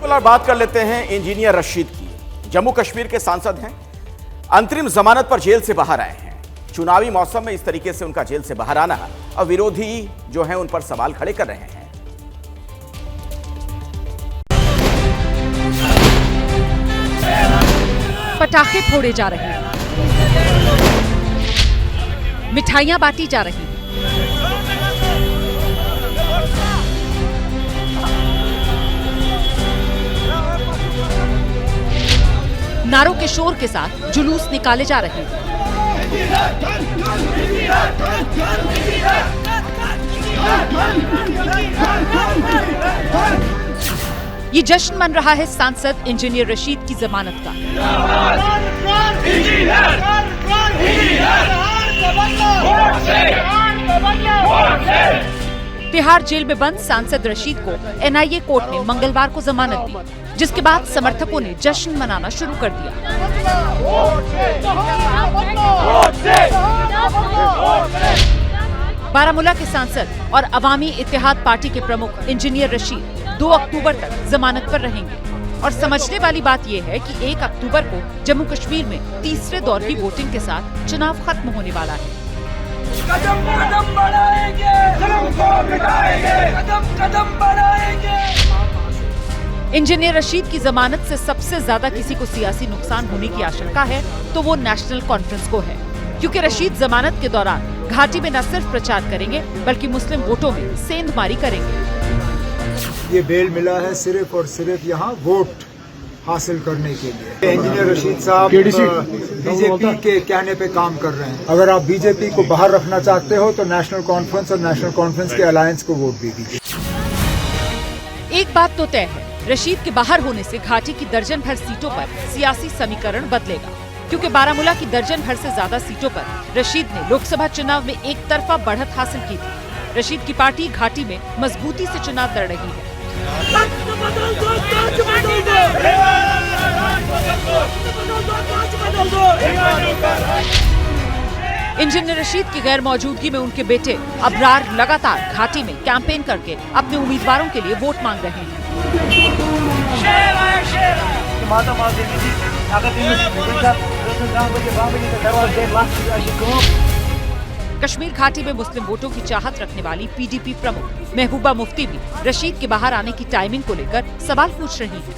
और बात कर लेते हैं इंजीनियर रशीद की। जम्मू कश्मीर के सांसद हैं, अंतरिम जमानत पर जेल से बाहर आए हैं। चुनावी मौसम में इस तरीके से उनका जेल से बाहर आना और विरोधी जो हैं उन पर सवाल खड़े कर रहे हैं। पटाखे फोड़े जा रहे हैं, मिठाइयां बांटी जा रही हैं। नारों के शोर के साथ जुलूस निकाले जा रहे हैं। ये जश्न मन रहा है सांसद इंजीनियर रशीद की जमानत का। तिहाड़ जेल में बंद सांसद रशीद को एनआईए कोर्ट ने मंगलवार को जमानत दी, जिसके बाद समर्थकों ने जश्न मनाना शुरू कर दिया। बारामूला के सांसद और अवामी इत्तेहाद पार्टी के प्रमुख इंजीनियर रशीद 2 अक्टूबर तक जमानत पर रहेंगे और समझने वाली बात यह है कि 1 अक्टूबर को जम्मू कश्मीर में तीसरे दौर की वोटिंग के साथ चुनाव खत्म होने वाला है। कदम कदम बढ़ाएंगे, जुल्म को मिटाएंगे, कदम कदम बढ़ाएंगे। इंजीनियर रशीद की जमानत से सबसे ज्यादा किसी को सियासी नुकसान होने की आशंका है तो वो नेशनल कॉन्फ्रेंस को है, क्योंकि रशीद जमानत के दौरान घाटी में न सिर्फ प्रचार करेंगे बल्कि मुस्लिम वोटों में सेंधमारी करेंगे। ये बेल मिला है सिर्फ और सिर्फ यहाँ वोट हासिल करने के लिए। इंजीनियर रशीद साहब बीजेपी के कहने पे काम कर रहे हैं। अगर आप बीजेपी को बाहर रखना चाहते हो तो नेशनल कॉन्फ्रेंस और नेशनल कॉन्फ्रेंस के अलायंस को वोट दे दीजिए। एक बात तो तय है, रशीद के बाहर होने से घाटी की दर्जन भर सीटों पर सियासी समीकरण बदलेगा, क्योंकि बारामूला की दर्जन भर से ज्यादा सीटों पर रशीद ने लोकसभा चुनाव में एक तरफा बढ़त हासिल की थी। रशीद की पार्टी घाटी में मजबूती से चुनाव लड़ रही है। इंजीनियर रशीद की गैर मौजूदगी में उनके बेटे अबरार लगातार घाटी में कैंपेन करके अपने उम्मीदवारों के लिए वोट मांग रहे हैं। कश्मीर घाटी में मुस्लिम वोटों की चाहत रखने वाली पीडीपी प्रमुख महबूबा मुफ्ती भी रशीद के बाहर आने की टाइमिंग को लेकर सवाल पूछ रही हैं।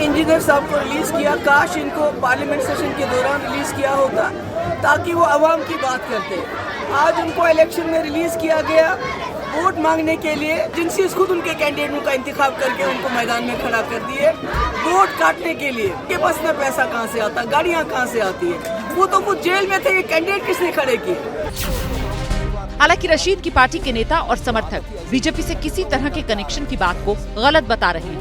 इंजीनियर साहब को रिलीज किया, काश इनको पार्लियामेंट सेशन के दौरान रिलीज किया होता ताकि वो अवाम की बात करते। आज उनको इलेक्शन में रिलीज किया गया वोट मांगने के लिए, जिनसे खुद उनके कैंडिडेट का इंतखाब करके उनको मैदान में खड़ा कर दिए वोट काटने के लिए। के पास में पैसा कहाँ से आता, गाड़ियाँ कहाँ से आती है? वो तो खुद जेल में थे, ये कैंडिडेट किसने खड़े किए? हालांकि रशीद की पार्टी के नेता और समर्थक बीजेपी से किसी तरह के कनेक्शन की बात को गलत बता रहे हैं।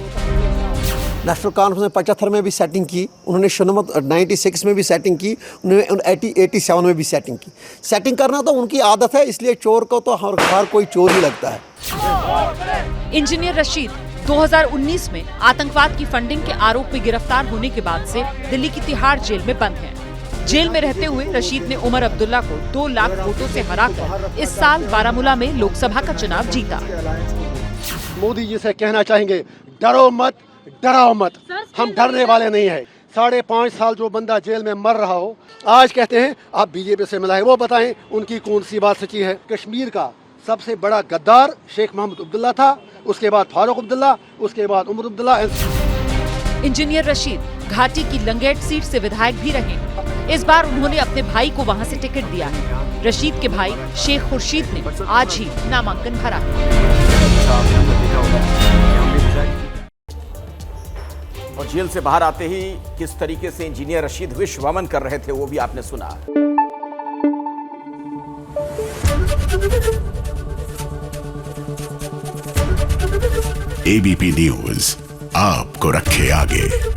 नेशनल कॉन्फ्रेंस में 75 में भी सेटिंग की, उन्होंने 96 में भी सेटिंग की, उन्होंने 87 में भी सेटिंग की। सेटिंग करना तो उनकी आदत है, इसलिए चोर को तो हर कोई चोर ही लगता है। इंजीनियर रशीद 2019 में आतंकवाद की फंडिंग के आरोप में गिरफ्तार होने के बाद से दिल्ली की तिहाड़ जेल में बंद हैं। जेल में रहते हुए रशीद ने उमर अब्दुल्ला को 2 लाख वोटों से हराकर इस साल बारामूला में लोकसभा का चुनाव जीता। मोदी जी से कहना चाहेंगे, डरो मत, डराओ मत, हम डरने वाले नहीं है। 5.5 साल जो बंदा जेल में मर रहा हो, आज कहते हैं आप बीजेपी से मिला है, वो बताएं उनकी कौन सी बात सच्ची है। कश्मीर का सबसे बड़ा गद्दार शेख मोहम्मद अब्दुल्ला था, उसके बाद फारूक अब्दुल्ला, उसके बाद उमर अब्दुल्ला। इंजीनियर रशीद घाटी की लंगेट सीट से विधायक भी रहे। इस बार उन्होंने अपने भाई को वहां से टिकट दिया है। रशीद के भाई शेख खुर्शीद ने आज ही नामांकन भरा। और जेल से बाहर आते ही किस तरीके से इंजीनियर रशीद विश्व वमन कर रहे थे वो भी आपने सुना। एबीपी न्यूज आपको रखे आगे।